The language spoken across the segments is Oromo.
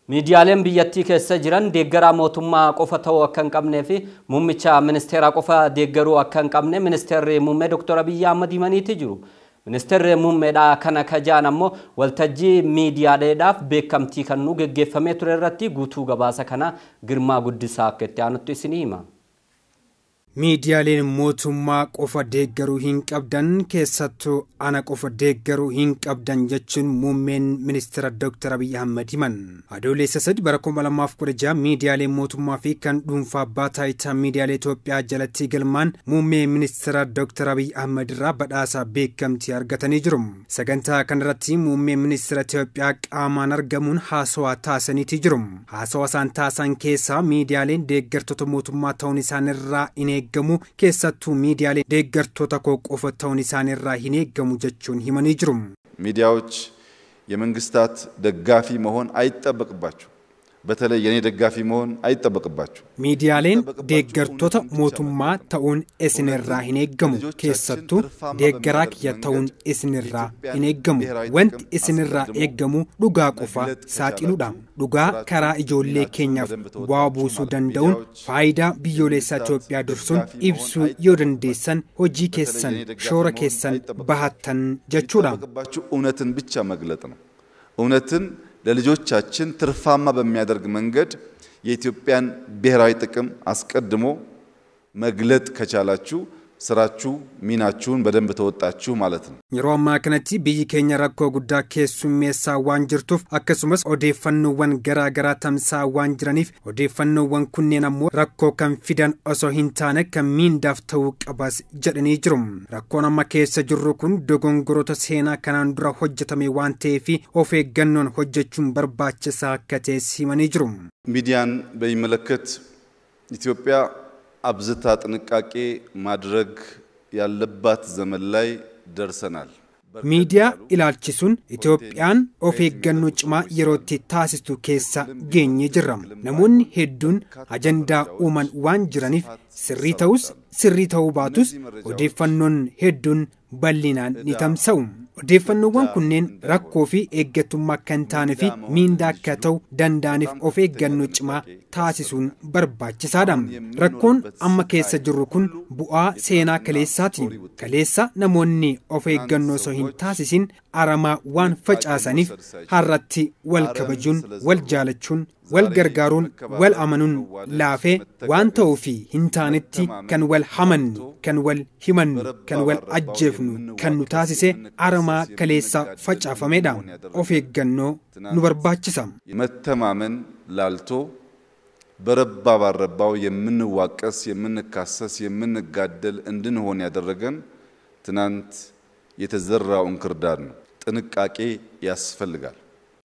Miidiyaaleen biyyattii keessa jiran deeggaraa mootummaa qofa ta'uu akka hin qabnee fi muummicha ministeera qofa deeggaruu akka hin qabne ministeerri muummee Dr. Abiy Ahmed himaniiti jiru. Ministeerri muummeedhaa kana kajaan ammoo waltajjii miidiyaaleedhaaf beekamtii kennuu geggeeffamee ture irratti guutuu gabaasa kana Girmaa Guddisaa akka itti aanutti isinii hima. Miidiyaaleen mootummaa qofa deeggaruu hin qabdan keessattuu ana qofa deeggaruu hin qabdan jechuun muummeen ministeera Dr. Abiy Ahmed himan. Adoolessa 3 bara 2016 miidiyaaleen mootummaa fi kan dhuunfaa abbaa taayitaa miidiyaalee Itoophiyaa jalatti galmaan muummee ministeera Dr. Abiy Ahmed irraa badhaasa beekamtii argatanii jiru. Sagantaa kanarratti muummee ministeera Itoophiyaa qaamaan argamuun haasawaa taasisaniiti jiru. Haasawaa isaan taasisan keessaa miidiyaaleen deeggartoota mootummaa ta'uun isaanirraa hin eeggamu keessattuu miidiyaaleen deeggartoota koo qofa ta'uun isaanirraa hin eeggamu jechuun himanii jiru. ሚዲያዎች የመንግስታት ደጋፊ መሆን አይጠበቅባቸው በተለይ የኔ ደጋፊ መሆን አይጠበቅባቸው ሚዲያሌን deeggartoota mootummaa ta'uun isinirraa hin eeggamu keessattuu deeggaraa kiyya ta'uun isinirraa hin eeggamu wanti isinirraa eeggamu dhugaa qofa saaxiluudha dhugaa karaa ijoollee keenyaaf bu'aa buusuu danda'uun faayidaa biyyoolessaa Itoophiyaa dursuun ibsuu yoo dandeessan hojii keessan shoora keessan bahattan jechuudha. እውነትን ብቻ መግለጥ ነው እውነትን ለልጆቻችን ትርፋማ በሚያደርግ መንገድ የኢትዮጵያን ብሔራዊ ጥቅም አስቀድሞ መግለጥ ከቻላችሁ ስራችሁ ሚናችሁን በደንብ ተወጣችሁ ማለት ነው። የሮማ ከነቲ ቢይ ኬኛ ረኮ ጉዳ ኬሱሜሳ ዋንጅርቱፍ አከሱመስ ኦዴፈኑወን ገራገራ ተምሳ ዋንጅራኒፍ ኦዴፈኑወን ኩኔናሞ ረኮ ከንፊዳን ኦሶ ሂንታነ ከሚንዳፍ ተውቀባስ ጀደኒ ጅሩም ረኮናማ ኬሰ ጅሩኩን ዶጎንጎሮተ ሴና ከናንዱራ ሆጀተሜ ዋንቴፊ ኦፌ ገኖን ሆጀቹን በርባቸሳ ከቴስ ሲመኒ ጅሩም ሚዲያን በሚመለከት ኢትዮጵያ አብዝታ ጥንቃቄ ማድረግ ያለባት ዘመን ላይ ደርሰናል። ሚዲያ ኢላልቺሱን ኢትዮጵያን ኦፌገኑ ጭማ የሮቲ ታሲስቱ ኬሳ ገኘ ጅራም ነሙን ሄዱን አጀንዳ ኡማን ዋንጅራኒፍ ስሪተው ባቱስ ኦዴፈኖን ሄዱን bal'inaan ni tamsa'u. Odeeffannoowwan kunneen rakkoo fi eeggatummaa kan taane fi miindaa akka ta'u danda'aniif of eeggannoo cimaa taasisuun barbaachisaadha. Rakkoon amma keessa jirru kun bu'aa seenaa kaleessaati. Kaleessa namoonni of eeggannoo osoo hin taasisin aramaa waan facaasaniif har'atti wal kabajuun, wal jaalachuun, wal gargaaruun, wal amanuun laafee waan ta'uu fi hin taanetti kan wal hamannu, kan wal himannu, kan wal ajjeefnu, kan nu taasise aramaa kaleessa facaafameedha. Of eeggannoo nu barbaachisa. መተማመን ላልቶ በረባ ባረባው የምንዋቀስ የምንካሰስ የምንጋደል እንድንሆን ያደረገን ትናንት የተዘራው እንክርዳድ ነው። ጥንቃቄ ያስፈልጋል።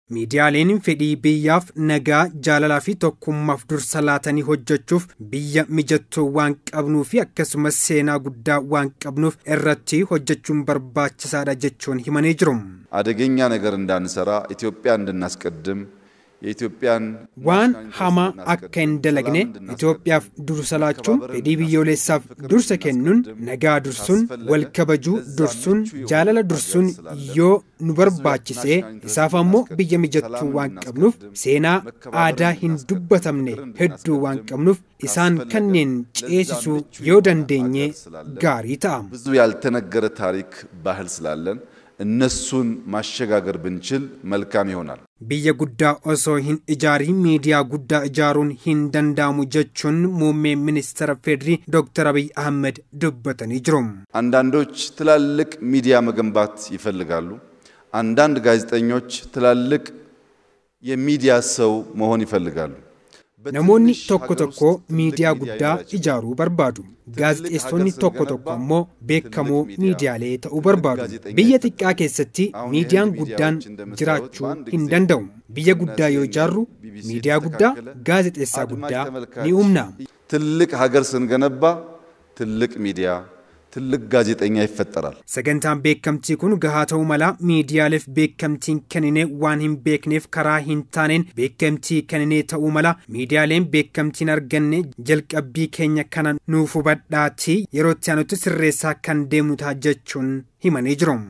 ሚዲያሌን ፌዲ ቢያፍ ነጋ ጃላላፊ ተኩማፍ ዱርሰላተኒ ሆጀቹፍ ቢያ ሚጀቱ ዋን ቀብኑፊ አከሱመ ሴና ጉዳ ዋን ቀብኑፍ እረቲ ሆጀቹን በርባችሳዳ ጀቹን ሂመኔ ጅሩም አደገኛ ነገር እንዳንሰራ ኢትዮጵያ እንድናስቀድም የኢትዮጵያን ዋን ሃማ አከን ደለግኔ ኢትዮጵያ ዱርሰላቹም ፌዲ ቢዮሌሳፍ ዱርሰ ከኑን ነጋ ዱርሱን ወልከበጁ ዱርሱን ጃላላ ዱርሱን ዮ ኑበርባችሴ ኢሳፋሞ ቢያ ሚጀቱ ዋን ቀብኑፍ ሴና አዳ ሂንዱበተምኔ ሄዱ ዋን ቀብኑፍ ኢሳን ከኔን ጨሲሱ ዮደንደኘ ጋሪታ ብዙ ያልተነገረ ታሪክ ባህል ስላለን እነሱን ማሸጋገር ብንችል መልካም ይሆናል። Biyya guddaa osoo hin ijaarin miidiyaa guddaa ijaaruun hin danda'amu jechuun muummee ministeera ፌዴሪ ዶክተር አብይ አህመድ dubbatanii jiru. አንዳንዶች ትላልቅ ሚዲያ መገንባት ይፈልጋሉ። አንዳንድ ጋዜጠኞች ትላልቅ የሚዲያ ሰው መሆን ይፈልጋሉ። Namoonni tokko tokko miidiyaa guddaa ijaaruu barbaadu. Gaazexeessonni tokko tokko immoo beekamoo miidiyaalee ta'uu barbaadu. Biyya xiqqaa keessatti miidiyaan guddaan jiraachuu hin danda'u. Biyya guddaa yoo ijaarru miidiyaa guddaa, gaazexeessaa guddaa ni uumna. ትልቅ ሀገር ስንገነባ ትልቅ ሚዲያ ትልቅ ጋዜጠኛ ይፈጠራል። ሰገንታን ቤከምቲ ኩን ገሃተው መላ ሚዲያሌፍ ቤከምቲን ከነኔ ዋንሂም ቤክኔፍ ከራ ሂንታኔን ቤከምቲ ከነኔ ተው መላ ሚዲያሌም ቤከምቲን አርገኔ ጀልቀቢ ኬኛ ከና ኑፉ በዳቲ የሮቲያኑት ስሬሳ ከንደሙታ ጀቹን ሂመኔ ጅሮም